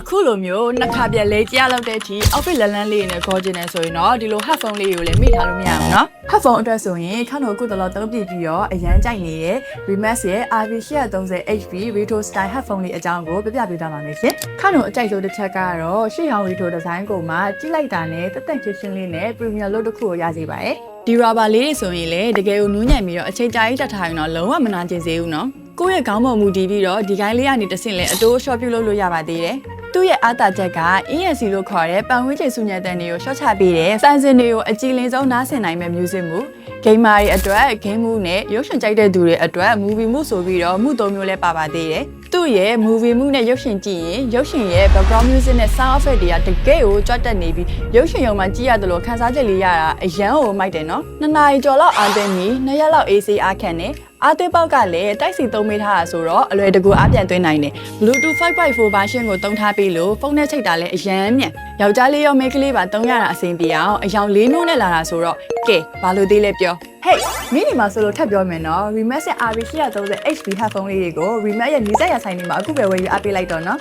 အခုလိုမျိုးနှစ်ခါပြက်လဲကြားလောက်တဲ့အထိ outfit လန်းလန်းလေးနဲ့ခေါ်ကျင်နေဆိုရင်တော့ဒီလို headphone လေးကိုလည်းမိထားလို့မရဘူးเนาะ headphone အတွက်ဆိုရင်ခန့်တော်ကုသလောသုံးပြပြီးတော့အရန်ကြိုက်နေတဲ့ Remax ရဲ့ RV830HP Retro Style headphone လေးအကြောင်းကိုပြပြပေးသွားပါမယ်ရှင်ခန့်တော်အကြိုက်ဆုံးတစ်ချက်ကတော့ရှေ့ဟောင်း Retro design ကိုမှကြည့်လိုက်တာနဲ့တက်တက်ချင်းချင်းလေးနဲ့ premium look တစ်ခုကိုရစေပါတယ်ဒီ rubber လေးတွေဆိုရင်လည်းတကယ်ကိုနူးညံ့ပြီးတော့အချိန်ကြာကြီးတက်ထားရင်တော့လုံးဝမနာကျင်စေဘူးเนาะကိုယ့်ရဲ့ခေါင်းပေါ်မူတည်ပြီးတော့ဒီကိုင်းလေးကနေတဆင့်လဲအတိုး short ပြုတ်လို့ရပါသေးတယ်သူ့ရဲ့အားသာချက်က ENC လို့ခေါ်တဲ့ပတ်ဝန်းကျင်စုညံတန်တွေကို short ချပေးတဲ့စံစင်တွေကိုအကြည်လင်ဆုံးနားဆင်နိုင်မဲ့ music မှု gamer တွေအတွက် game မှုနဲ့ရုပ်ရှင်ကြိုက်တဲ့သူတွေအတွက် movie မှုဆိုပြီးတော့မှုသုံးမျိုးလဲပါပါသေးတယ်သူ့ရဲ့ movie မှုနဲ့ရုပ်ရှင်ကြည့်ရင်ရုပ်ရှင်ရဲ့ background music နဲ့ sound effect တွေကတကယ်ကိုကြွတ်တက်နေပြီးရုပ်ရှင်ရုံမှာကြည့်ရတယ်လို့ခန်းစားချက်လေးရတာအရန်ကိုမိုက်တယ်နော်2နာရီကျော်လောက်အားသိပြီး2ရက်လောက် AC အားခံနေအားသေးပေါက်ကလည်းတိုက်စီသုံးပေးထားတာဆိုတော့အလွယ်တကူအားပြန်သွင်းနိုင်တယ် Bluetooth 5.4 version ကိုသုံးထားပြီးလို့ဖုန်းနဲ့ချိန်တာလည်းအရန်မြန်ယောက်ျားလေးရောမိန်းကလေးပါသုံးရတာအဆင်ပြေအောင်အယောင်၄မျိုးနဲ့လာတာဆိုတော့ကဲဘာလို့သေးလဲပြော Hey မင်းဒီမှာဆိုလို့ထပ်ပြောမယ်နော် Remax ရဲ့ RV830HP headphone လေးတွေကို Remax ရဲ့နီးစပ်ရဆိုင်တွေမှာအခုပဲဝယ်ယူအားပေးလိုက်တော့နော်